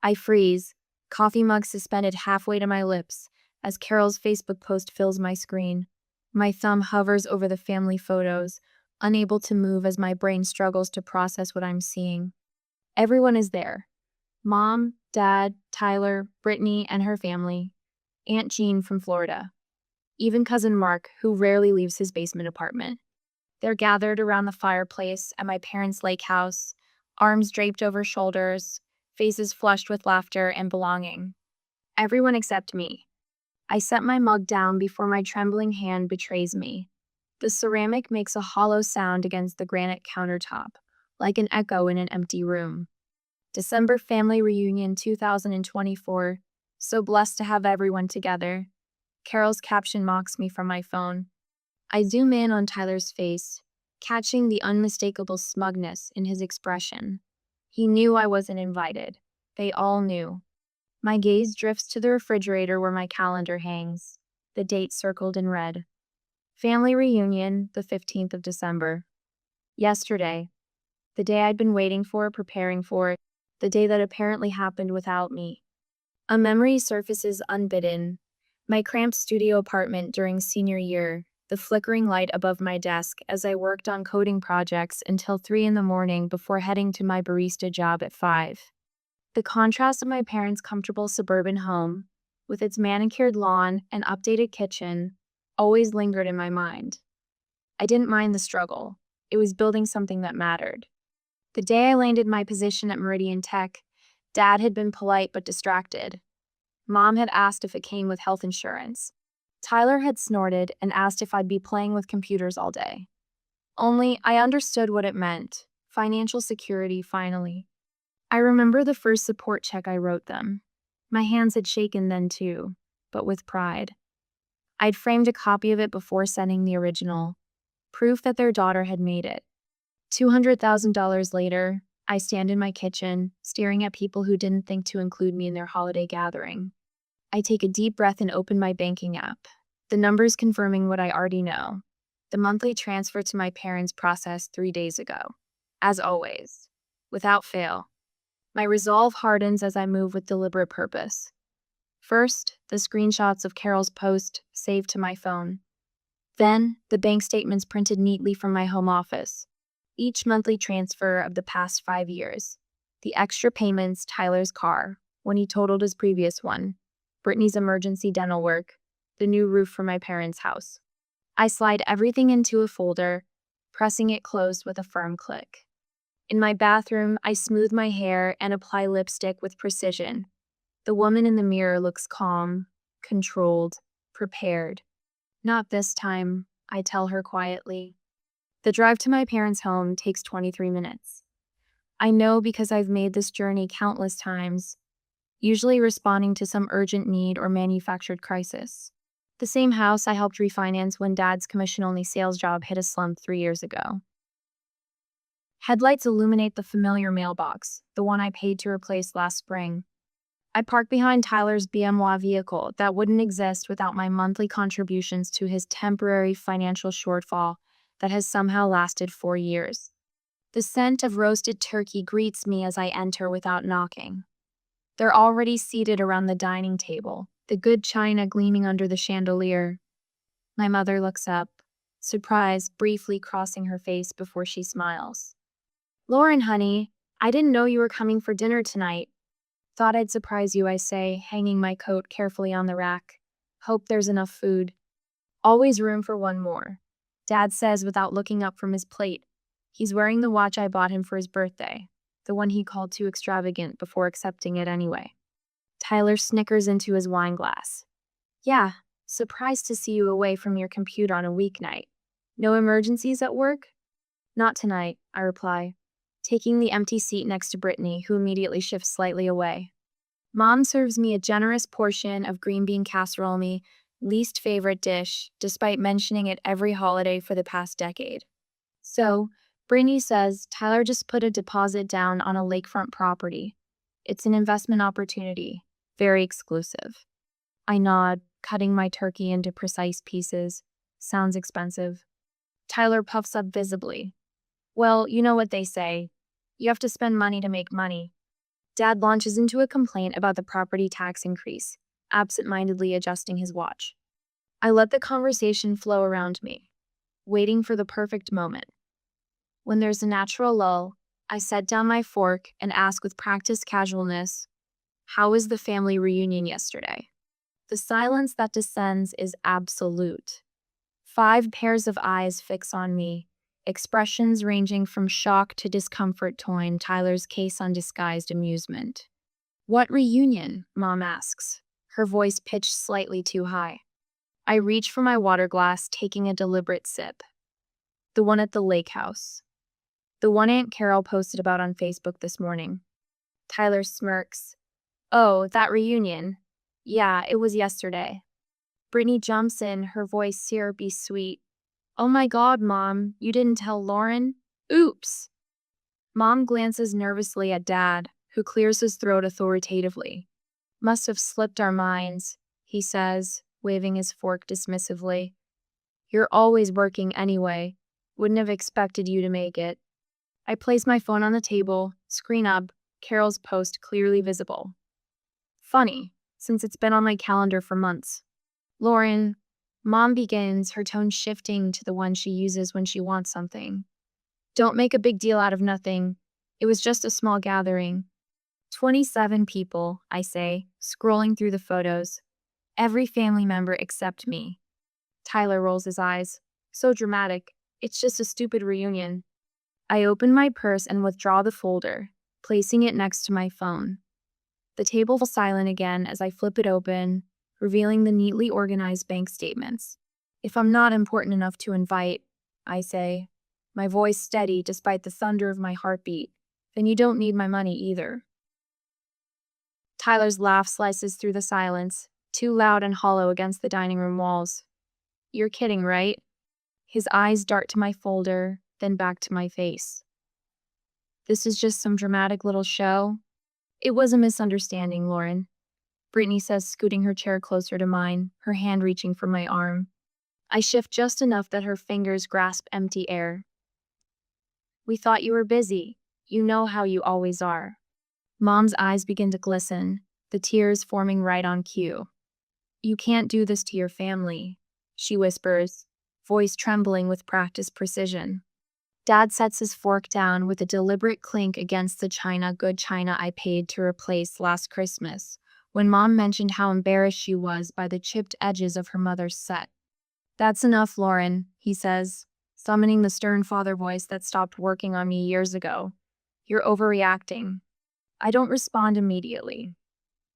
I freeze, coffee mug suspended halfway to my lips, as Carol's Facebook post fills my screen. My thumb hovers over the family photos, unable to move as my brain struggles to process what I'm seeing. Everyone is there. Mom, Dad, Tyler, Brittany, and her family. Aunt Jean from Florida. Even cousin Mark, who rarely leaves his basement apartment. They're gathered around the fireplace at my parents' lake house, arms draped over shoulders, faces flushed with laughter and belonging. Everyone except me. I set my mug down before my trembling hand betrays me. The ceramic makes a hollow sound against the granite countertop, like an echo in an empty room. December family reunion 2024. So blessed to have everyone together. Carol's caption mocks me from my phone. I zoom in on Tyler's face, catching the unmistakable smugness in his expression. He knew I wasn't invited. They all knew. My gaze drifts to the refrigerator where my calendar hangs, the date circled in red. Family reunion, the 15th of December. Yesterday, the day I'd been waiting for, preparing for, the day that apparently happened without me. A memory surfaces unbidden. My cramped studio apartment during senior year, the flickering light above my desk as I worked on coding projects until 3 in the morning before heading to my barista job at 5. The contrast of my parents' comfortable suburban home, with its manicured lawn and updated kitchen, always lingered in my mind. I didn't mind the struggle. It was building something that mattered. The day I landed my position at Meridian Tech, Dad had been polite but distracted. Mom had asked if it came with health insurance. Tyler had snorted and asked if I'd be playing with computers all day. Only I understood what it meant. Financial security, finally. I remember the first support check I wrote them. My hands had shaken then too, but with pride. I'd framed a copy of it before sending the original, proof that their daughter had made it. $200,000 later, I stand in my kitchen, staring at people who didn't think to include me in their holiday gathering. I take a deep breath and open my banking app, the numbers confirming what I already know. The monthly transfer to my parents processed 3 days ago. As always, without fail. My resolve hardens as I move with deliberate purpose. First, the screenshots of Carol's post saved to my phone. Then, the bank statements printed neatly from my home office. Each monthly transfer of the past 5 years. The extra payments, Tyler's car, when he totaled his previous one. Brittany's emergency dental work. The new roof for my parents' house. I slide everything into a folder, pressing it closed with a firm click. In my bathroom, I smooth my hair and apply lipstick with precision. The woman in the mirror looks calm, controlled, prepared. Not this time, I tell her quietly. The drive to my parents' home takes 23 minutes. I know because I've made this journey countless times, usually responding to some urgent need or manufactured crisis. The same house I helped refinance when Dad's commission-only sales job hit a slump 3 years ago. Headlights illuminate the familiar mailbox, the one I paid to replace last spring. I park behind Tyler's BMW vehicle that wouldn't exist without my monthly contributions to his temporary financial shortfall that has somehow lasted 4 years. The scent of roasted turkey greets me as I enter without knocking. They're already seated around the dining table, the good china gleaming under the chandelier. My mother looks up, surprise briefly crossing her face before she smiles. "Lauren, honey, I didn't know you were coming for dinner tonight." "Thought I'd surprise you," I say, hanging my coat carefully on the rack. "Hope there's enough food." "Always room for one more," Dad says without looking up from his plate. He's wearing the watch I bought him for his birthday, the one he called too extravagant before accepting it anyway. Tyler snickers into his wine glass. "Yeah, surprised to see you away from your computer on a weeknight. No emergencies at work?" "Not tonight," I reply, taking the empty seat next to Brittany, who immediately shifts slightly away. Mom serves me a generous portion of green bean casserole, my least favorite dish, despite mentioning it every holiday for the past decade. "So, Brittany says Tyler just put a deposit down on a lakefront property. It's an investment opportunity, very exclusive." I nod, cutting my turkey into precise pieces. Sounds expensive. Tyler puffs up visibly. "Well, you know what they say. You have to spend money to make money." Dad launches into a complaint about the property tax increase, absent-mindedly adjusting his watch. I let the conversation flow around me, waiting for the perfect moment. When there's a natural lull, I set down my fork and ask with practiced casualness, "How was the family reunion yesterday?" The silence that descends is absolute. 5 pairs of eyes fix on me, expressions ranging from shock to discomfort toying Tyler's case on disguised amusement. "What reunion?" Mom asks, her voice pitched slightly too high. I reach for my water glass, taking a deliberate sip. "The one at the lake house. The one Aunt Carol posted about on Facebook this morning." Tyler smirks. "Oh, that reunion. Yeah, it was yesterday." Brittany jumps in, her voice syrupy sweet. "Oh my God, Mom, you didn't tell Lauren? Oops." Mom glances nervously at Dad, who clears his throat authoritatively. "Must have slipped our minds," he says, waving his fork dismissively. "You're always working anyway. Wouldn't have expected you to make it." I place my phone on the table, screen up, Carol's post clearly visible. Funny, since it's been on my calendar for months. "Lauren," Mom begins, her tone shifting to the one she uses when she wants something. "Don't make a big deal out of nothing. It was just a small gathering." 27 people, I say, scrolling through the photos. Every family member except me. Tyler rolls his eyes. "So dramatic. It's just a stupid reunion." I open my purse and withdraw the folder, placing it next to my phone. The table falls silent again as I flip it open, revealing the neatly organized bank statements. "If I'm not important enough to invite," I say, my voice steady despite the thunder of my heartbeat, "then you don't need my money either." Tyler's laugh slices through the silence, too loud and hollow against the dining room walls. "You're kidding, right?" His eyes dart to my folder, then back to my face. "This is just some dramatic little show?" "It was a misunderstanding, Lauren," Brittany says, scooting her chair closer to mine, her hand reaching for my arm. I shift just enough that her fingers grasp empty air. "We thought you were busy. You know how you always are." Mom's eyes begin to glisten, the tears forming right on cue. "You can't do this to your family," she whispers, voice trembling with practiced precision. Dad sets his fork down with a deliberate clink against the good china I paid to replace last Christmas, when Mom mentioned how embarrassed she was by the chipped edges of her mother's set. "That's enough, Lauren," he says, summoning the stern father voice that stopped working on me years ago. "You're overreacting." I don't respond immediately.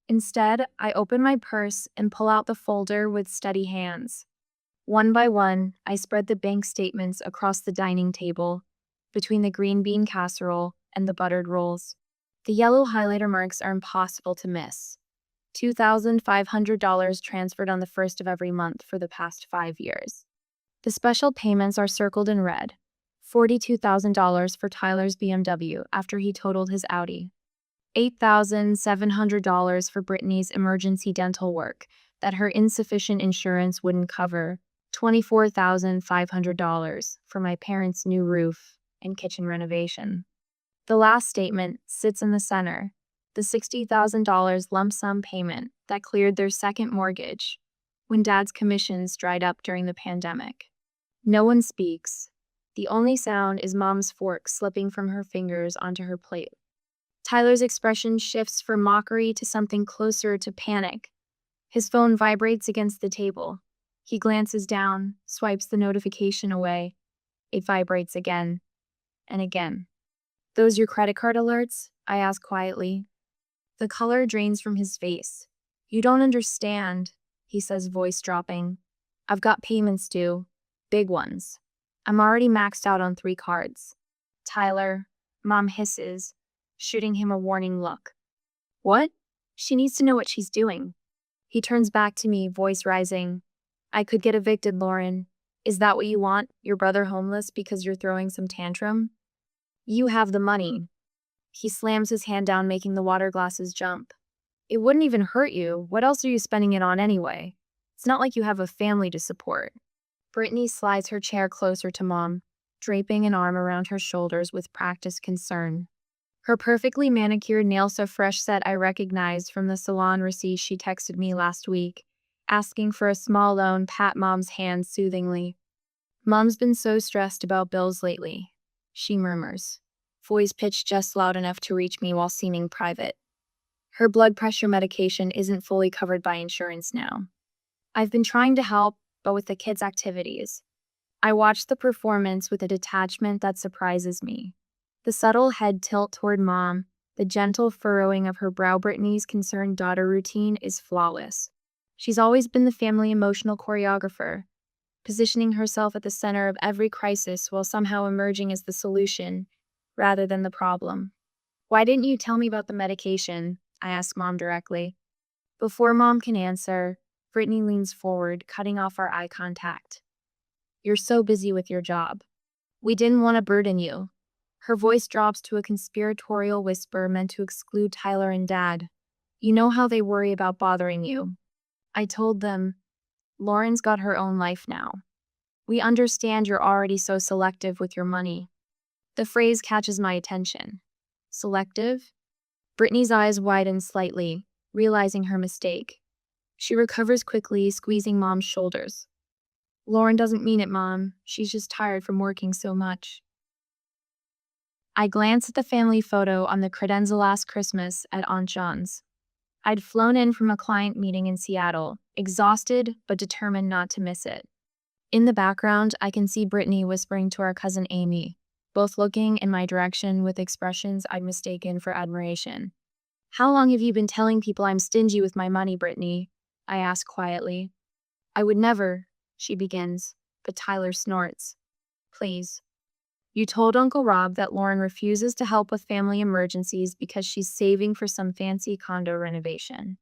Instead, I open my purse and pull out the folder with steady hands. One by one, I spread the bank statements across the dining table, between the green bean casserole and the buttered rolls. The yellow highlighter marks are impossible to miss. $2,500 transferred on the first of every month for the past 5 years. The special payments are circled in red. $42,000 for Tyler's BMW after he totaled his Audi. $8,700 for Brittany's emergency dental work that her insufficient insurance wouldn't cover. $24,500 for my parents' new roof and kitchen renovation. The last statement sits in the center, the $60,000 lump sum payment that cleared their second mortgage when Dad's commissions dried up during the pandemic. No one speaks. The only sound is Mom's fork slipping from her fingers onto her plate. Tyler's expression shifts from mockery to something closer to panic. His phone vibrates against the table. He glances down, swipes the notification away. It vibrates again and again. "Those your credit card alerts?" I ask quietly. The color drains from his face. "You don't understand," he says, voice dropping. "I've got payments due. Big ones. I'm already maxed out on 3 cards." "Tyler," Mom hisses, shooting him a warning look. "What?" She needs to know what she's doing. He turns back to me, voice rising. "I could get evicted, Lauren. Is that what you want? Your brother homeless because you're throwing some tantrum? You have the money." He slams his hand down, making the water glasses jump. "It wouldn't even hurt you. What else are you spending it on anyway? It's not like you have a family to support." Brittany slides her chair closer to Mom, draping an arm around her shoulders with practiced concern. Her perfectly manicured nails so fresh set I recognized from the salon receipt she texted me last week, asking for a small loan. Pat Mom's hand soothingly. Mom's been so stressed about bills lately, she murmurs, voice pitched just loud enough to reach me while seeming private. Her blood pressure medication isn't fully covered by insurance now. I've been trying to help, but with the kids' activities. I watch the performance with a detachment that surprises me. The subtle head tilt toward Mom, the gentle furrowing of her brow. Brittany's concerned daughter routine is flawless. She's always been the family emotional choreographer, positioning herself at the center of every crisis while somehow emerging as the solution rather than the problem. Why didn't you tell me about the medication? I ask Mom directly. Before Mom can answer, Brittany leans forward, cutting off our eye contact. You're so busy with your job. We didn't want to burden you. Her voice drops to a conspiratorial whisper meant to exclude Tyler and Dad. You know how they worry about bothering you. I told them, Lauren's got her own life now. We understand you're already so selective with your money. The phrase catches my attention. Selective? Brittany's eyes widen slightly, realizing her mistake. She recovers quickly, squeezing Mom's shoulders. Lauren doesn't mean it, Mom. She's just tired from working so much. I glance at the family photo on the credenza last Christmas at Aunt John's. I'd flown in from a client meeting in Seattle, exhausted but determined not to miss it. In the background, I can see Brittany whispering to our cousin Amy, both looking in my direction with expressions I'd mistaken for admiration. How long have you been telling people I'm stingy with my money, Brittany? I ask quietly. I would never, she begins, but Tyler snorts. Please. You told Uncle Rob that Lauren refuses to help with family emergencies because she's saving for some fancy condo renovation.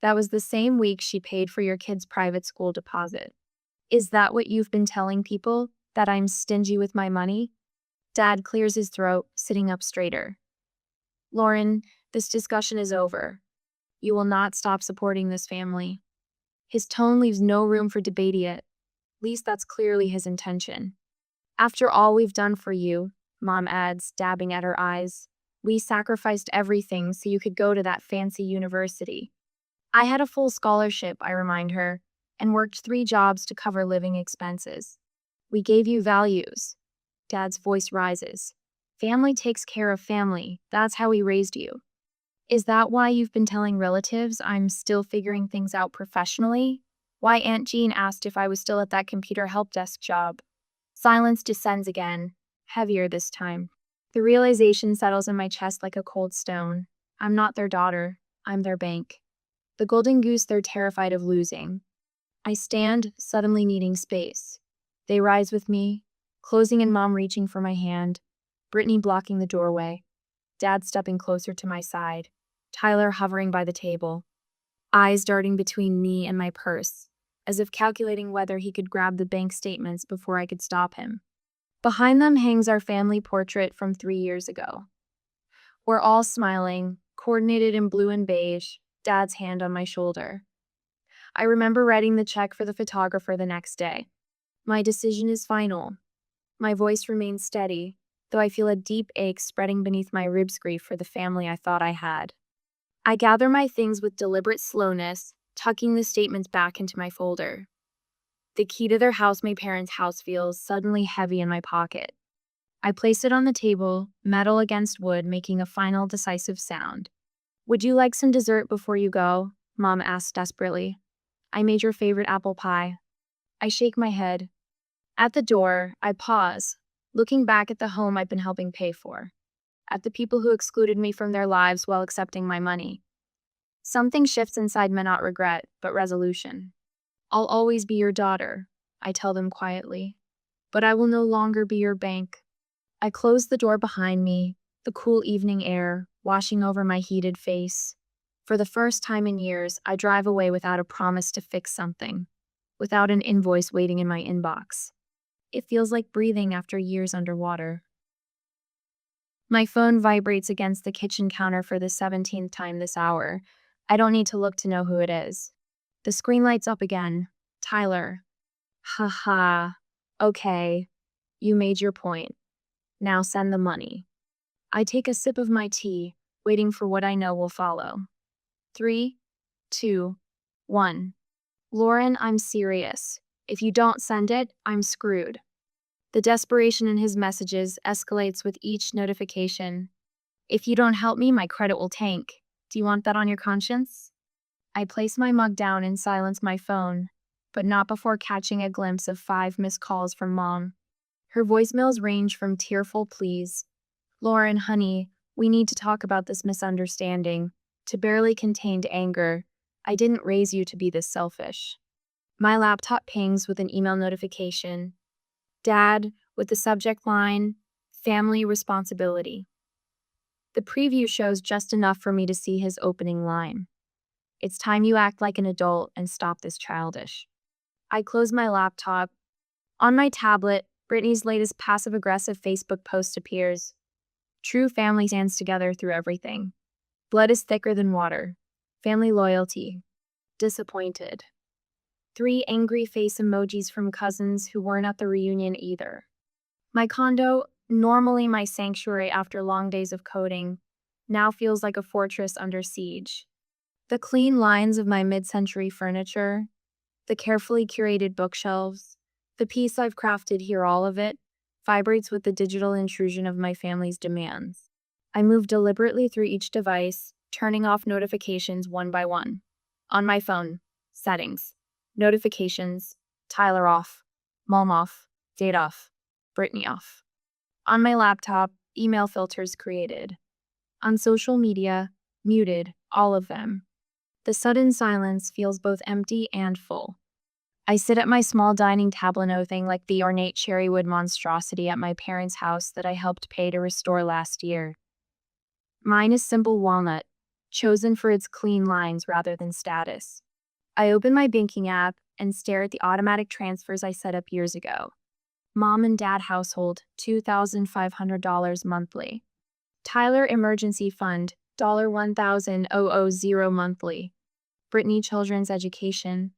That was the same week she paid for your kid's private school deposit. Is that what you've been telling people? That I'm stingy with my money? Dad clears his throat, sitting up straighter. Lauren, this discussion is over. You will not stop supporting this family. His tone leaves no room for debate yet. At least that's clearly his intention. After all we've done for you, Mom adds, dabbing at her eyes, we sacrificed everything so you could go to that fancy university. I had a full scholarship, I remind her, and worked 3 jobs to cover living expenses. We gave you values. Dad's voice rises. Family takes care of family. That's how we raised you. Is that why you've been telling relatives I'm still figuring things out professionally? Why Aunt Jean asked if I was still at that computer help desk job. Silence descends again, heavier this time. The realization settles in my chest like a cold stone. I'm not their daughter. I'm their bank. The golden goose they're terrified of losing. I stand, suddenly needing space. They rise with me, closing and Mom reaching for my hand, Brittany blocking the doorway, Dad stepping closer to my side, Tyler hovering by the table, eyes darting between me and my purse, as if calculating whether he could grab the bank statements before I could stop him. Behind them hangs our family portrait from 3 years ago. We're all smiling, coordinated in blue and beige, Dad's hand on my shoulder. I remember writing the check for the photographer the next day. My decision is final. My voice remains steady, though I feel a deep ache spreading beneath my ribs. Grief for the family I thought I had. I gather my things with deliberate slowness, tucking the statements back into my folder. The key to their house, my parents' house, feels suddenly heavy in my pocket. I place it on the table, metal against wood, making a final decisive sound. Would you like some dessert before you go? Mom asks desperately. I made your favorite apple pie. I shake my head. At the door, I pause, looking back at the home I've been helping pay for, at the people who excluded me from their lives while accepting my money. Something shifts inside me, not regret, but resolution. I'll always be your daughter, I tell them quietly, but I will no longer be your bank. I close the door behind me, the cool evening air washing over my heated face. For the first time in years, I drive away without a promise to fix something, without an invoice waiting in my inbox. It feels like breathing after years underwater. My phone vibrates against the kitchen counter for the 17th time this hour. I don't need to look to know who it is. The screen lights up again. Tyler. Ha ha. Okay. You made your point. Now send the money. I take a sip of my tea, waiting for what I know will follow. 3, 2, 1. Lauren, I'm serious. If you don't send it, I'm screwed. The desperation in his messages escalates with each notification. If you don't help me, my credit will tank. Do you want that on your conscience? I place my mug down and silence my phone, but not before catching a glimpse of 5 missed calls from Mom. Her voicemails range from tearful pleas, "Lauren, honey, we need to talk about this misunderstanding," to barely contained anger, "I didn't raise you to be this selfish." My laptop pings with an email notification. Dad, with the subject line, "Family Responsibility." The preview shows just enough for me to see his opening line. "It's time you act like an adult and stop this childish." I close my laptop. On my tablet, Brittany's latest passive-aggressive Facebook post appears. "True family stands together through everything. Blood is thicker than water. Family loyalty. Disappointed." 3 angry face emojis from cousins who weren't at the reunion either. My condo, normally my sanctuary after long days of coding, now feels like a fortress under siege. The clean lines of my mid-century furniture, the carefully curated bookshelves, the piece I've crafted here, all of it, vibrates with the digital intrusion of my family's demands. I move deliberately through each device, turning off notifications one by one. On my phone, settings, notifications, Tyler off, Mom off, date off, Brittany off. On my laptop, email filters created. On social media, muted, all of them. The sudden silence feels both empty and full. I sit at my small dining table nothing like the ornate cherrywood monstrosity at my parents' house that I helped pay to restore last year. Mine is simple walnut, chosen for its clean lines rather than status. I open my banking app and stare at the automatic transfers I set up years ago. Mom and Dad household, $2,500 monthly. Tyler emergency fund, $1,000 monthly. Brittany children's education,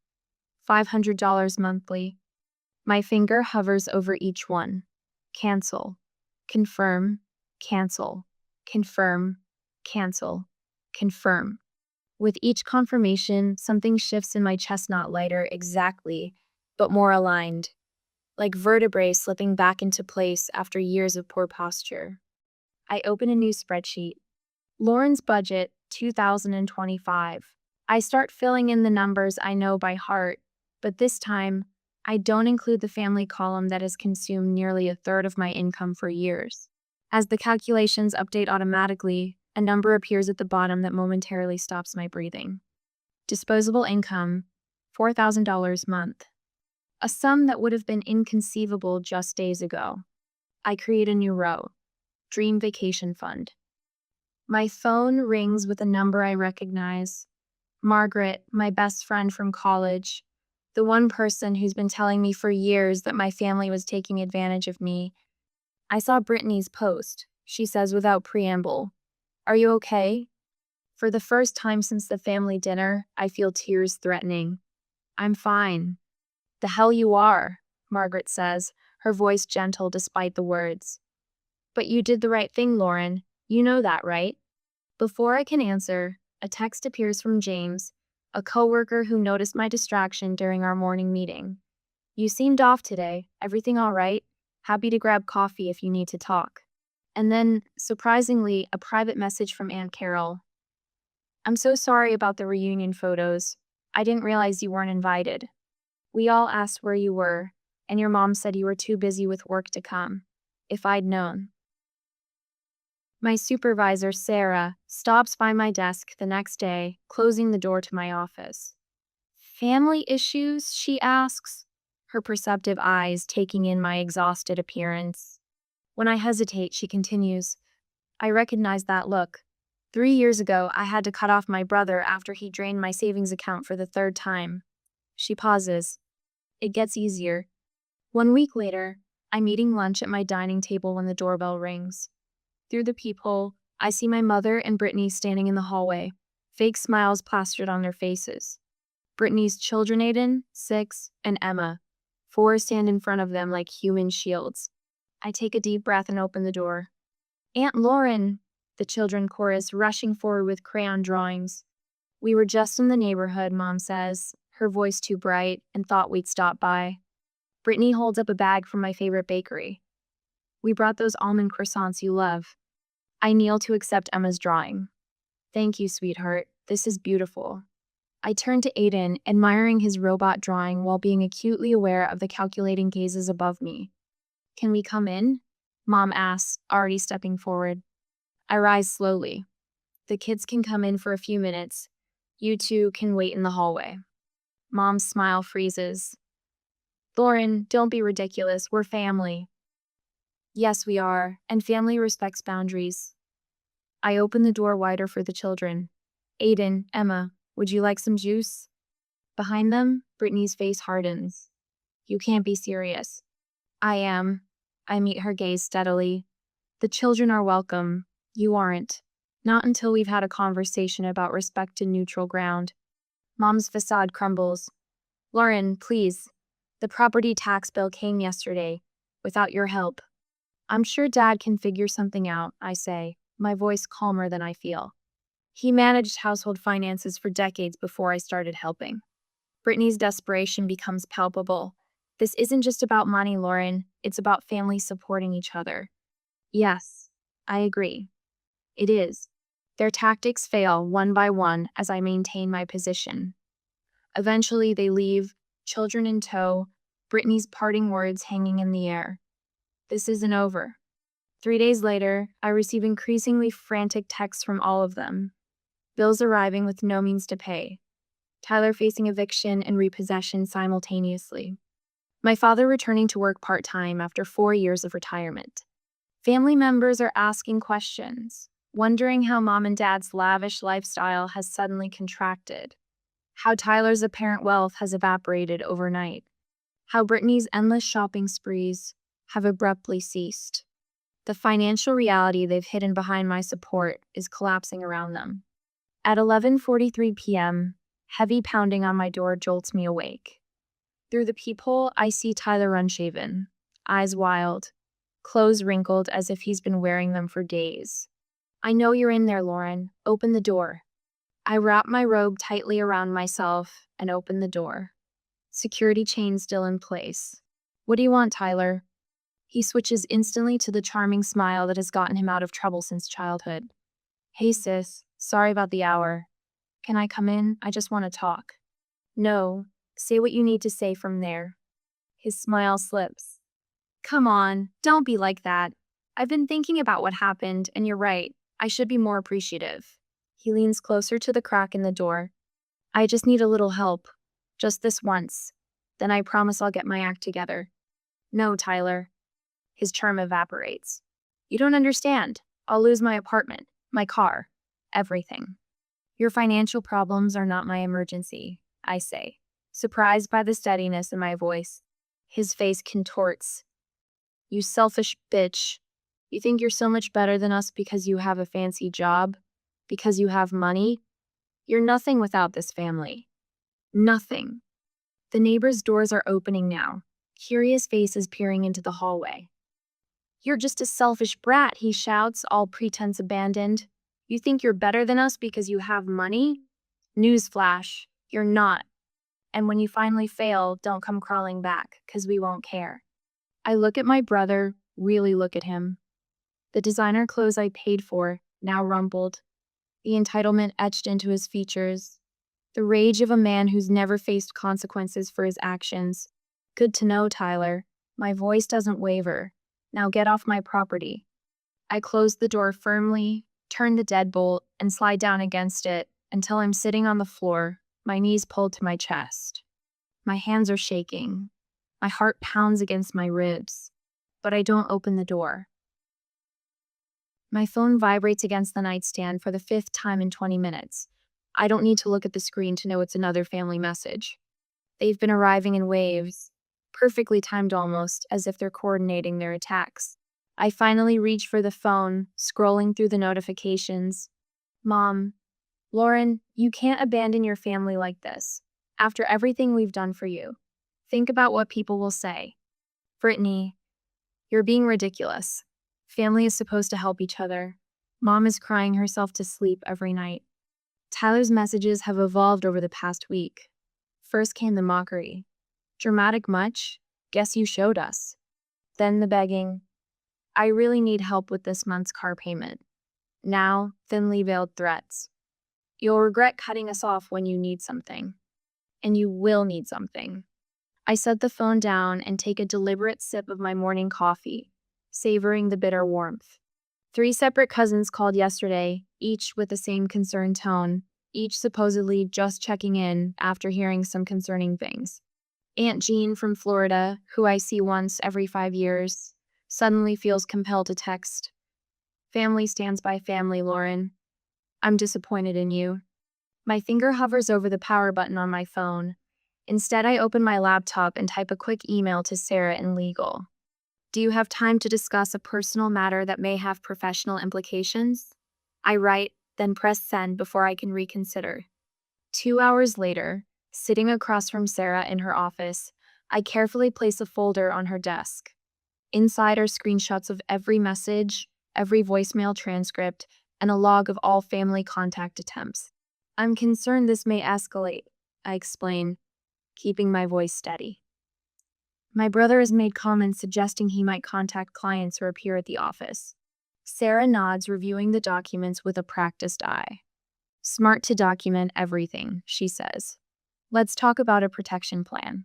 $500 monthly. My finger hovers over each one. Cancel. Confirm. Cancel. Confirm. Cancel. Confirm. With each confirmation, something shifts in my chestnut lighter exactly, but more aligned. Like vertebrae slipping back into place after years of poor posture. I open a new spreadsheet. Lauren's budget, 2025. I start filling in the numbers I know by heart, but this time, I don't include the family column that has consumed nearly a third of my income for years. As the calculations update automatically, a number appears at the bottom that momentarily stops my breathing. Disposable income, $4,000 month. A sum that would have been inconceivable just days ago. I create a new row. Dream vacation fund. My phone rings with a number I recognize. Margaret, my best friend from college. The one person who's been telling me for years that my family was taking advantage of me. I saw Brittany's post. She says without preamble, "Are you okay?" For the first time since the family dinner, I feel tears threatening. "I'm fine." "The hell you are," Margaret says, her voice gentle despite the words. "But you did the right thing, Lauren. You know that, right?" Before I can answer, a text appears from James, a coworker who noticed my distraction during our morning meeting. "You seemed off today. Everything all right? Happy to grab coffee if you need to talk." And then, surprisingly, a private message from Aunt Carol. "I'm so sorry about the reunion photos. I didn't realize you weren't invited. We all asked where you were, and your mom said you were too busy with work to come. If I'd known." My supervisor, Sarah, stops by my desk the next day, closing the door to my office. "Family issues?" she asks, her perceptive eyes taking in my exhausted appearance. When I hesitate, she continues, "I recognize that look. 3 years ago, I had to cut off my brother after he drained my savings account for the 3rd time." She pauses. It gets easier. 1 week later, I'm eating lunch at my dining table when the doorbell rings. Through the peephole, I see my mother and Brittany standing in the hallway, fake smiles plastered on their faces. Brittany's children, Aiden, 6, and Emma, 4, stand in front of them like human shields. I take a deep breath and open the door. Aunt Lauren, the children chorus, rushing forward with crayon drawings. We were just in the neighborhood, Mom says, her voice too bright, and thought we'd stop by. Brittany holds up a bag from my favorite bakery. We brought those almond croissants you love. I kneel to accept Emma's drawing. Thank you, sweetheart. This is beautiful. I turn to Aiden, admiring his robot drawing while being acutely aware of the calculating gazes above me. Can we come in? Mom asks, already stepping forward. I rise slowly. The kids can come in for a few minutes. You two can wait in the hallway. Mom's smile freezes. Lauren, don't be ridiculous. We're family. Yes, we are, and family respects boundaries. I open the door wider for the children. Aiden, Emma, would you like some juice? Behind them, Brittany's face hardens. You can't be serious. I am. I meet her gaze steadily. The children are welcome. You aren't. Not until we've had a conversation about respect and neutral ground. Mom's facade crumbles. Lauren, please. The property tax bill came yesterday, without your help. I'm sure Dad can figure something out, I say, my voice calmer than I feel. He managed household finances for decades before I started helping. Brittany's desperation becomes palpable. This isn't just about money, Lauren. It's about families supporting each other. Yes, I agree. It is. Their tactics fail one by one as I maintain my position. Eventually, they leave, children in tow, Brittany's parting words hanging in the air. This isn't over. 3 days later, I receive increasingly frantic texts from all of them. Bills arriving with no means to pay. Tyler facing eviction and repossession simultaneously. My father returning to work part-time after 4 years of retirement. Family members are asking questions, wondering how Mom and Dad's lavish lifestyle has suddenly contracted. How Tyler's apparent wealth has evaporated overnight. How Brittany's endless shopping sprees have abruptly ceased. The financial reality they've hidden behind my support is collapsing around them. At 11:43 p.m., heavy pounding on my door jolts me awake. Through the peephole, I see Tyler unshaven, eyes wild, clothes wrinkled as if he's been wearing them for days. I know you're in there, Lauren. Open the door. I wrap my robe tightly around myself and open the door. Security chain still in place. What do you want, Tyler? He switches instantly to the charming smile that has gotten him out of trouble since childhood. Hey sis, sorry about the hour. Can I come in? I just want to talk. No, say what you need to say from there. His smile slips. Come on, don't be like that. I've been thinking about what happened, and you're right. I should be more appreciative. He leans closer to the crack in the door. I just need a little help. Just this once. Then I promise I'll get my act together. No, Tyler. His charm evaporates. You don't understand. I'll lose my apartment, my car, everything. Your financial problems are not my emergency, I say, surprised by the steadiness in my voice. His face contorts. You selfish bitch. You think you're so much better than us because you have a fancy job? Because you have money? You're nothing without this family. Nothing. The neighbors' doors are opening now, curious faces peering into the hallway. You're just a selfish brat, he shouts, all pretense abandoned. You think you're better than us because you have money? Newsflash, you're not. And when you finally fail, don't come crawling back, 'cause we won't care. I look at my brother, really look at him. The designer clothes I paid for, now rumpled. The entitlement etched into his features. The rage of a man who's never faced consequences for his actions. Good to know, Tyler. My voice doesn't waver. Now get off my property. I close the door firmly, turn the deadbolt, and slide down against it until I'm sitting on the floor, my knees pulled to my chest. My hands are shaking. My heart pounds against my ribs, but I don't open the door. My phone vibrates against the nightstand for the 5th time in 20 minutes. I don't need to look at the screen to know it's another family message. They've been arriving in waves, perfectly timed almost, as if they're coordinating their attacks. I finally reach for the phone, scrolling through the notifications. Mom, Lauren, you can't abandon your family like this. After everything we've done for you. Think about what people will say. Brittany, you're being ridiculous. Family is supposed to help each other. Mom is crying herself to sleep every night. Tyler's messages have evolved over the past week. First came the mockery. Dramatic much? Guess you showed us. Then the begging. I really need help with this month's car payment. Now, thinly veiled threats. You'll regret cutting us off when you need something. And you will need something. I set the phone down and take a deliberate sip of my morning coffee, savoring the bitter warmth. 3 separate cousins called yesterday, each with the same concerned tone, each supposedly just checking in after hearing some concerning things. Aunt Jean from Florida, who I see once every 5 years, suddenly feels compelled to text. Family stands by family, Lauren. I'm disappointed in you. My finger hovers over the power button on my phone. Instead, I open my laptop and type a quick email to Sarah in legal. Do you have time to discuss a personal matter that may have professional implications? I write, then press send before I can reconsider. 2 hours later, sitting across from Sarah in her office, I carefully place a folder on her desk. Inside are screenshots of every message, every voicemail transcript, and a log of all family contact attempts. I'm concerned this may escalate, I explain, keeping my voice steady. My brother has made comments suggesting he might contact clients or appear at the office. Sarah nods, reviewing the documents with a practiced eye. Smart to document everything, she says. Let's talk about a protection plan.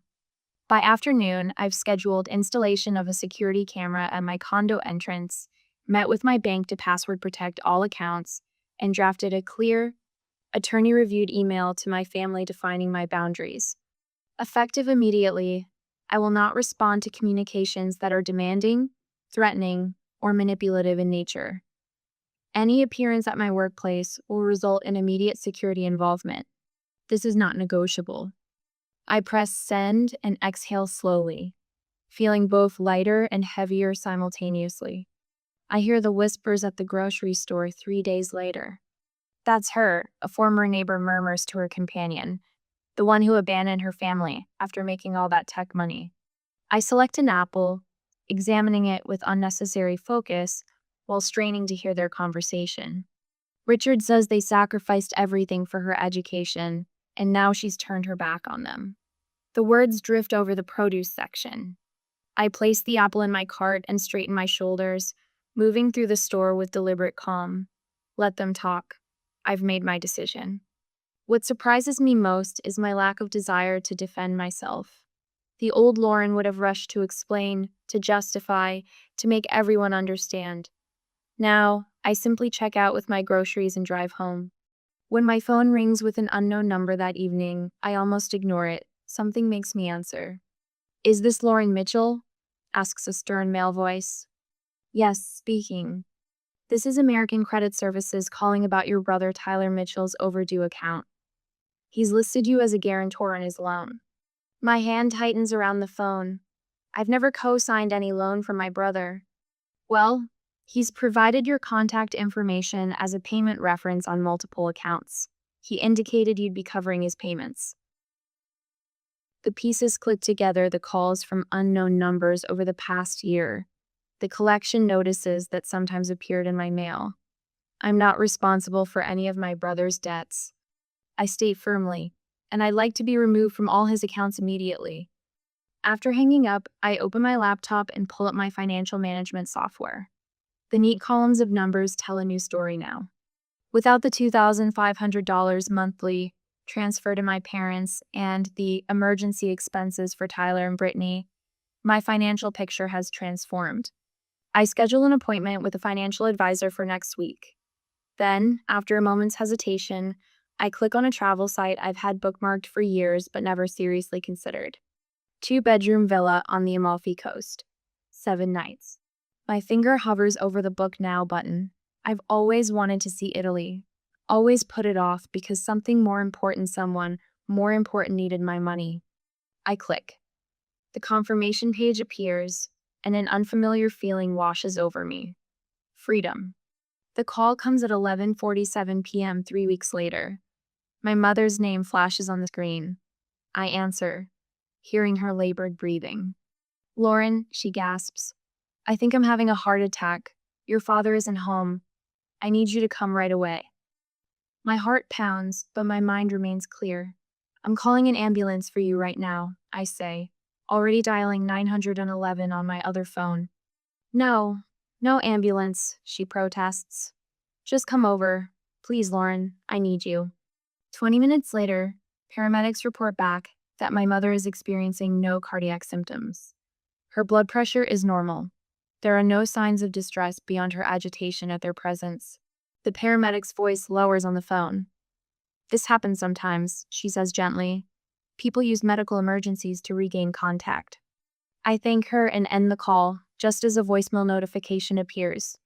By afternoon, I've scheduled installation of a security camera at my condo entrance, met with my bank to password protect all accounts, and drafted a clear, attorney-reviewed email to my family defining my boundaries. Effective immediately, I will not respond to communications that are demanding, threatening, or manipulative in nature. Any appearance at my workplace will result in immediate security involvement. This is not negotiable. I press send and exhale slowly, feeling both lighter and heavier simultaneously. I hear the whispers at the grocery store 3 days later. That's her, a former neighbor murmurs to her companion, the one who abandoned her family after making all that tech money. I select an apple, examining it with unnecessary focus while straining to hear their conversation. Richard says they sacrificed everything for her education, and now she's turned her back on them. The words drift over the produce section. I place the apple in my cart and straighten my shoulders, moving through the store with deliberate calm. Let them talk. I've made my decision. What surprises me most is my lack of desire to defend myself. The old Lauren would have rushed to explain, to justify, to make everyone understand. Now, I simply check out with my groceries and drive home. When my phone rings with an unknown number that evening, I almost ignore it. Something makes me answer. Is this Lauren Mitchell? Asks a stern male voice. Yes, speaking. This is American Credit Services calling about your brother Tyler Mitchell's overdue account. He's listed you as a guarantor on his loan. My hand tightens around the phone. I've never co-signed any loan for my brother. Well, he's provided your contact information as a payment reference on multiple accounts. He indicated you'd be covering his payments. The pieces click together, the calls from unknown numbers over the past year, the collection notices that sometimes appeared in my mail. I'm not responsible for any of my brother's debts. I state firmly, and I'd like to be removed from all his accounts immediately. After hanging up, I open my laptop and pull up my financial management software. The neat columns of numbers tell a new story now. Without the $2,500 monthly transfer to my parents and the emergency expenses for Tyler and Brittany, my financial picture has transformed. I schedule an appointment with a financial advisor for next week. Then, after a moment's hesitation, I click on a travel site I've had bookmarked for years but never seriously considered. 2-bedroom villa on the Amalfi Coast. 7 nights. My finger hovers over the Book Now button. I've always wanted to see Italy. Always put it off because someone more important needed my money. I click. The confirmation page appears, and an unfamiliar feeling washes over me. Freedom. The call comes at 11:47 p.m. 3 weeks later. My mother's name flashes on the screen. I answer, hearing her labored breathing. Lauren, she gasps. I think I'm having a heart attack. Your father isn't home. I need you to come right away. My heart pounds, but my mind remains clear. I'm calling an ambulance for you right now, I say, already dialing 911 on my other phone. No, no ambulance, she protests. Just come over. Please, Lauren, I need you. 20 minutes later, paramedics report back that my mother is experiencing no cardiac symptoms. Her blood pressure is normal. There are no signs of distress beyond her agitation at their presence. The paramedic's voice lowers on the phone. This happens sometimes, she says gently. People use medical emergencies to regain contact. I thank her and end the call, just as a voicemail notification appears.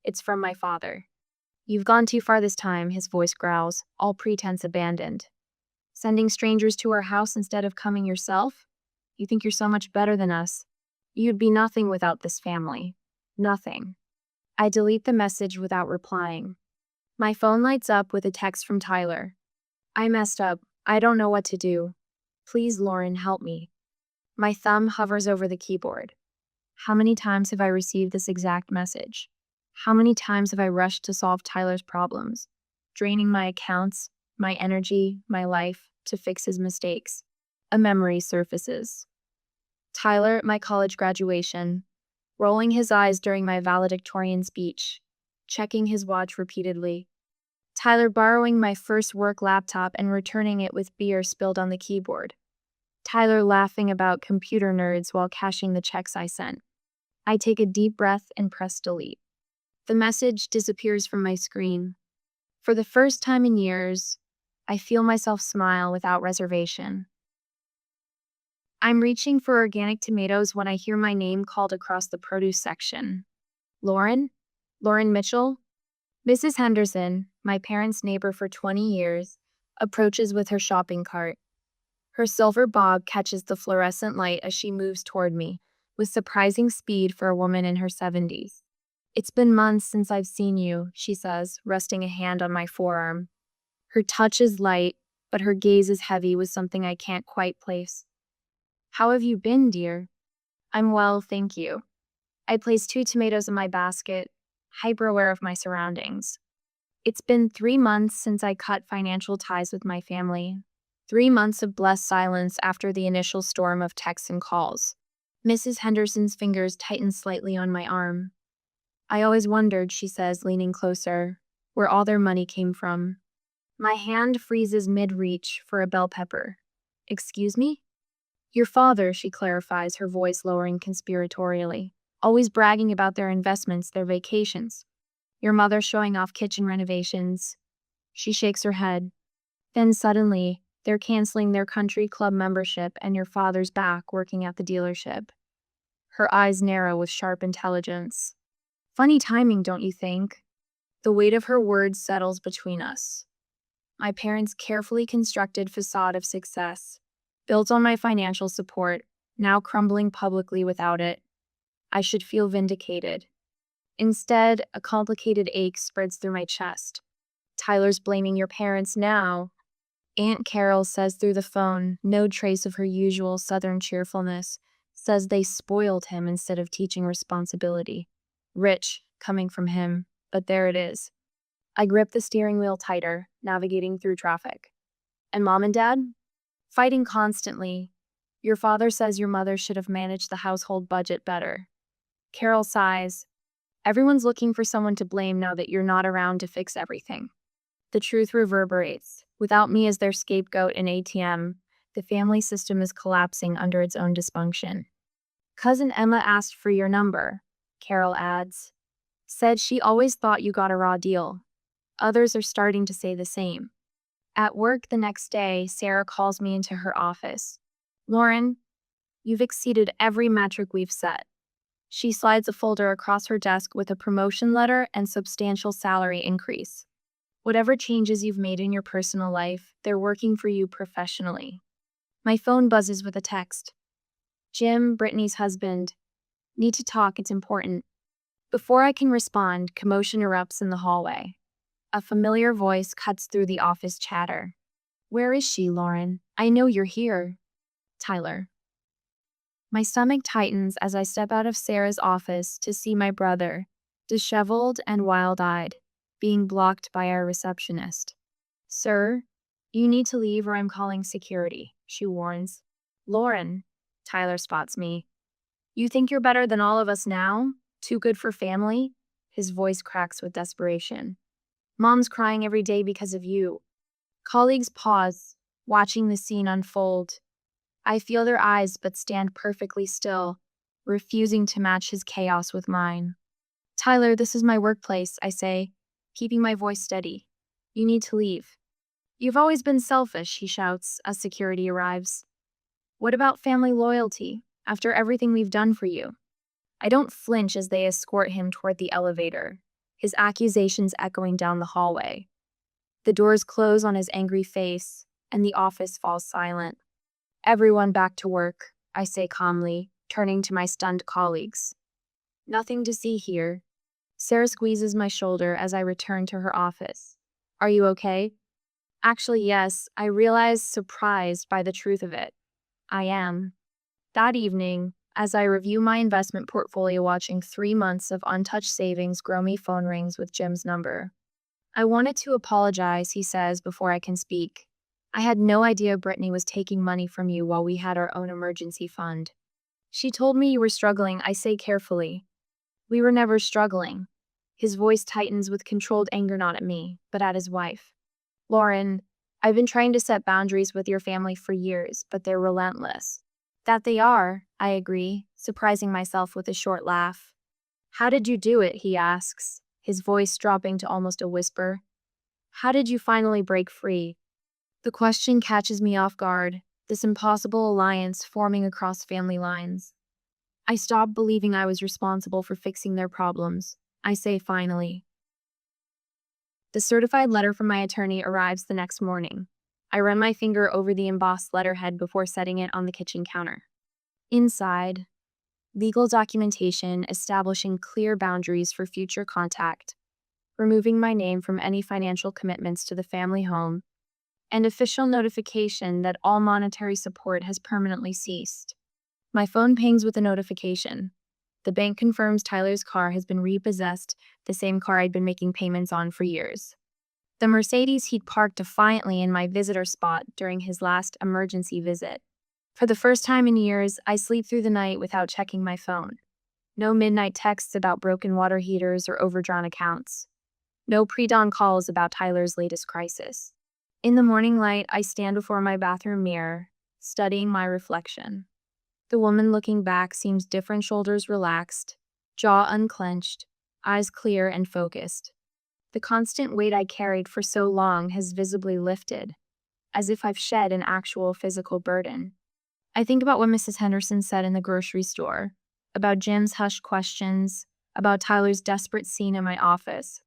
It's from my father. You've gone too far this time, his voice growls, all pretense abandoned. Sending strangers to our house instead of coming yourself? You think you're so much better than us. You'd be nothing without this family. Nothing. I delete the message without replying. My phone lights up with a text from Tyler. I messed up. I don't know what to do. Please, Lauren, help me. My thumb hovers over the keyboard. How many times have I received this exact message? How many times have I rushed to solve Tyler's problems, draining my accounts, my energy, my life, to fix his mistakes? A memory surfaces. Tyler at my college graduation, rolling his eyes during my valedictorian speech, checking his watch repeatedly. Tyler borrowing my first work laptop and returning it with beer spilled on the keyboard. Tyler laughing about computer nerds while cashing the checks I sent. I take a deep breath and press delete. The message disappears from my screen. For the first time in years, I feel myself smile without reservation. I'm reaching for organic tomatoes when I hear my name called across the produce section. Lauren? Lauren Mitchell? Mrs. Henderson, my parents' neighbor for 20 years, approaches with her shopping cart. Her silver bob catches the fluorescent light as she moves toward me, with surprising speed for a woman in her 70s. It's been months since I've seen you, she says, resting a hand on my forearm. Her touch is light, but her gaze is heavy with something I can't quite place. How have you been, dear? I'm well, thank you. I place 2 tomatoes in my basket, hyper-aware of my surroundings. It's been 3 months since I cut financial ties with my family. 3 months of blessed silence after the initial storm of texts and calls. Mrs. Henderson's fingers tighten slightly on my arm. I always wondered, she says, leaning closer, where all their money came from. My hand freezes mid-reach for a bell pepper. Excuse me? Your father, she clarifies, her voice lowering conspiratorially. Always bragging about their investments, their vacations. Your mother showing off kitchen renovations. She shakes her head. Then suddenly, they're canceling their country club membership and your father's back working at the dealership. Her eyes narrow with sharp intelligence. Funny timing, don't you think? The weight of her words settles between us. My parents' carefully constructed facade of success, built on my financial support, now crumbling publicly without it. I should feel vindicated. Instead, a complicated ache spreads through my chest. Tyler's blaming your parents now. Aunt Carol says through the phone, no trace of her usual Southern cheerfulness, says they spoiled him instead of teaching responsibility. Rich, coming from him, but there it is. I grip the steering wheel tighter, navigating through traffic. And Mom and Dad? Fighting constantly. Your father says your mother should have managed the household budget better. Carol sighs. Everyone's looking for someone to blame now that you're not around to fix everything. The truth reverberates. Without me as their scapegoat and ATM, the family system is collapsing under its own dysfunction. Cousin Emma asked for your number, Carol adds. Said she always thought you got a raw deal. Others are starting to say the same. At work the next day, Sarah calls me into her office. Lauren, you've exceeded every metric we've set. She slides a folder across her desk with a promotion letter and substantial salary increase. Whatever changes you've made in your personal life, they're working for you professionally. My phone buzzes with a text. Jim, Brittany's husband. Need to talk, it's important. Before I can respond, commotion erupts in the hallway. A familiar voice cuts through the office chatter. Where is she, Lauren? I know you're here. Tyler. My stomach tightens as I step out of Sarah's office to see my brother, disheveled and wild-eyed, being blocked by our receptionist. "Sir, you need to leave or I'm calling security," she warns. "Lauren," Tyler spots me. "You think you're better than all of us now? Too good for family?" His voice cracks with desperation. "Mom's crying every day because of you." Colleagues pause, watching the scene unfold. I feel their eyes but stand perfectly still, refusing to match his chaos with mine. "Tyler, this is my workplace," I say, keeping my voice steady. "You need to leave." "You've always been selfish," he shouts as security arrives. "What about family loyalty, after everything we've done for you?" I don't flinch as they escort him toward the elevator, his accusations echoing down the hallway. The doors close on his angry face, and the office falls silent. "Everyone back to work," I say calmly, turning to my stunned colleagues. "Nothing to see here." Sarah squeezes my shoulder as I return to her office. "Are you okay?" Actually, yes, I realize, surprised by the truth of it. I am. That evening, as I review my investment portfolio watching 3 months of untouched savings grow, me phone rings with Jim's number. "I wanted to apologize," he says before I can speak. "I had no idea Brittany was taking money from you while we had our own emergency fund." "She told me you were struggling," I say carefully. "We were never struggling." His voice tightens with controlled anger, not at me, but at his wife. "Lauren, I've been trying to set boundaries with your family for years, but they're relentless." "That they are," I agree, surprising myself with a short laugh. "How did you do it?" he asks, his voice dropping to almost a whisper. "How did you finally break free?" The question catches me off guard, this impossible alliance forming across family lines. "I stopped believing I was responsible for fixing their problems," I say finally. The certified letter from my attorney arrives the next morning. I run my finger over the embossed letterhead before setting it on the kitchen counter. Inside, legal documentation establishing clear boundaries for future contact, removing my name from any financial commitments to the family home, and official notification that all monetary support has permanently ceased. My phone pings with a notification. The bank confirms Tyler's car has been repossessed, the same car I'd been making payments on for years. The Mercedes he'd parked defiantly in my visitor spot during his last emergency visit. For the first time in years, I sleep through the night without checking my phone. No midnight texts about broken water heaters or overdrawn accounts. No pre-dawn calls about Tyler's latest crisis. In the morning light, I stand before my bathroom mirror, studying my reflection. The woman looking back seems different, shoulders relaxed, jaw unclenched, eyes clear and focused. The constant weight I carried for so long has visibly lifted, as if I've shed an actual physical burden. I think about what Mrs. Henderson said in the grocery store, about Jim's hushed questions, about Tyler's desperate scene in my office,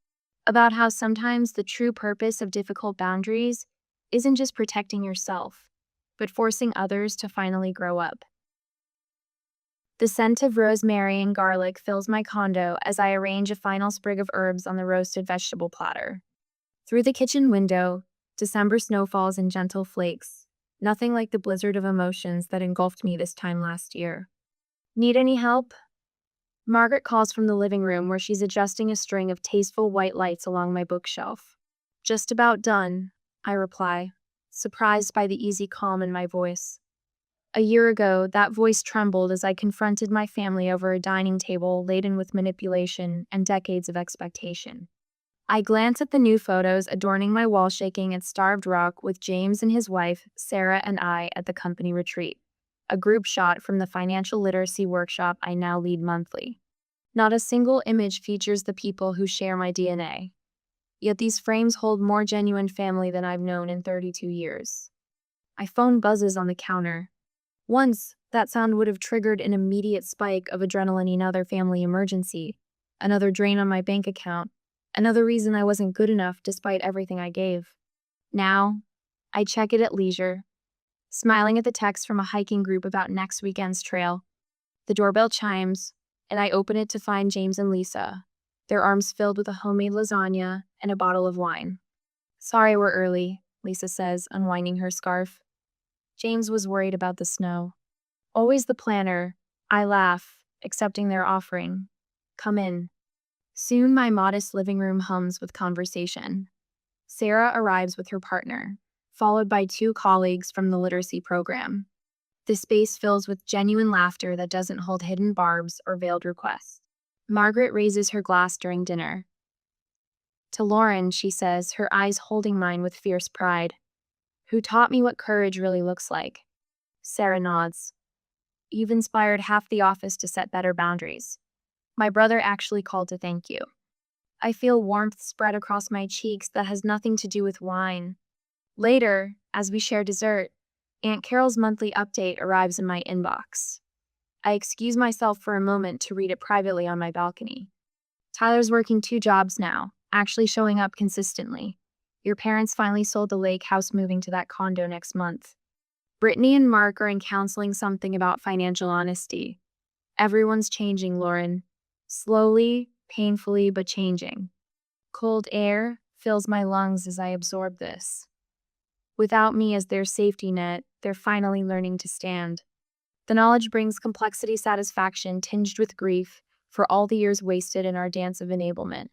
about how sometimes the true purpose of difficult boundaries isn't just protecting yourself, but forcing others to finally grow up. The scent of rosemary and garlic fills my condo as I arrange a final sprig of herbs on the roasted vegetable platter. Through the kitchen window, December snow falls in gentle flakes, nothing like the blizzard of emotions that engulfed me this time last year. "Need any help?" Margaret calls from the living room where she's adjusting a string of tasteful white lights along my bookshelf. "Just about done," I reply, surprised by the easy calm in my voice. A year ago, that voice trembled as I confronted my family over a dining table laden with manipulation and decades of expectation. I glance at the new photos adorning my wall, shaking at Starved Rock with James and his wife, Sarah, and I at the company retreat, a group shot from the financial literacy workshop I now lead monthly. Not a single image features the people who share my DNA. Yet these frames hold more genuine family than I've known in 32 years. My phone buzzes on the counter. Once, that sound would have triggered an immediate spike of adrenaline, another family emergency, another drain on my bank account, another reason I wasn't good enough despite everything I gave. Now, I check it at leisure, smiling at the text from a hiking group about next weekend's trail. The doorbell chimes, and I open it to find James and Lisa, their arms filled with a homemade lasagna and a bottle of wine. "Sorry we're early," Lisa says, unwinding her scarf. James was worried about the snow. "Always the planner," I laugh, accepting their offering. "Come in." Soon my modest living room hums with conversation. Sarah arrives with her partner, followed by two colleagues from the literacy program. The space fills with genuine laughter that doesn't hold hidden barbs or veiled requests. Margaret raises her glass during dinner. To Lauren, she says, her eyes holding mine with fierce pride, "Who taught me what courage really looks like?" Sarah nods. "You've inspired half the office to set better boundaries. My brother actually called to thank you." I feel warmth spread across my cheeks that has nothing to do with wine. Later, as we share dessert, Aunt Carol's monthly update arrives in my inbox. I excuse myself for a moment to read it privately on my balcony. "Tyler's working 2 jobs now, actually showing up consistently. Your parents finally sold the lake house, moving to that condo next month. Brittany and Mark are in counseling, something about financial honesty. Everyone's changing, Lauren. Slowly, painfully, but changing." Cold air fills my lungs as I absorb this. Without me as their safety net, they're finally learning to stand. The knowledge brings complexity, satisfaction tinged with grief for all the years wasted in our dance of enablement.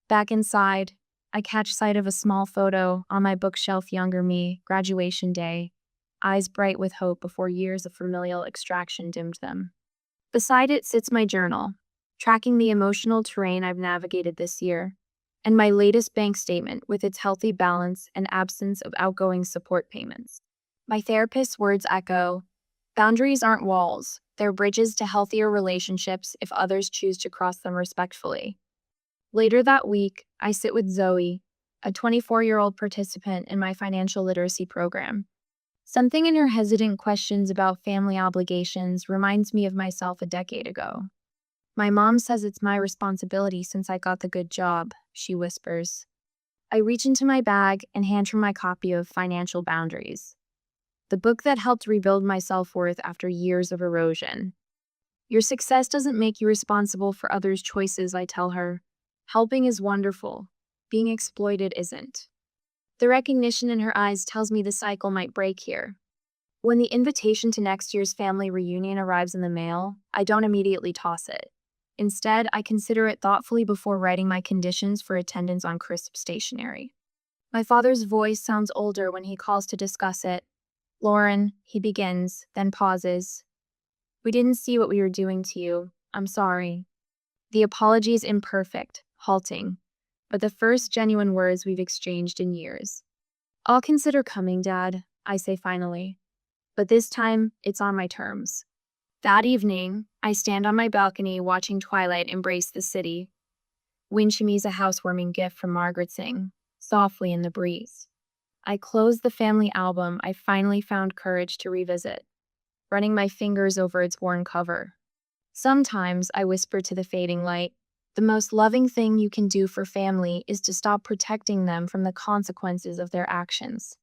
Back inside, I catch sight of a small photo on my bookshelf, younger me, graduation day, eyes bright with hope before years of familial extraction dimmed them. Beside it sits my journal, tracking the emotional terrain I've navigated this year, and my latest bank statement with its healthy balance and absence of outgoing support payments. My therapist's words echo, "Boundaries aren't walls, they're bridges to healthier relationships if others choose to cross them respectfully." Later that week, I sit with Zoe, a 24-year-old participant in my financial literacy program. Something in her hesitant questions about family obligations reminds me of myself a decade ago. "My mom says it's my responsibility since I got the good job," she whispers. I reach into my bag and hand her my copy of Financial Boundaries, the book that helped rebuild my self-worth after years of erosion. "Your success doesn't make you responsible for others' choices," I tell her. "Helping is wonderful. Being exploited isn't." The recognition in her eyes tells me the cycle might break here. When the invitation to next year's family reunion arrives in the mail, I don't immediately toss it. Instead, I consider it thoughtfully before writing my conditions for attendance on crisp stationery. My father's voice sounds older when he calls to discuss it. "Lauren," he begins, then pauses. "We didn't see what we were doing to you. I'm sorry." The apology is imperfect, halting, but the first genuine words we've exchanged in years. "I'll consider coming, Dad," I say finally. But this time, it's on my terms. That evening, I stand on my balcony watching twilight embrace the city. Wind chimneys, a housewarming gift from Margaret, sing softly in the breeze. I close the family album I finally found courage to revisit, running my fingers over its worn cover. Sometimes I whisper to the fading light, "The most loving thing you can do for family is to stop protecting them from the consequences of their actions."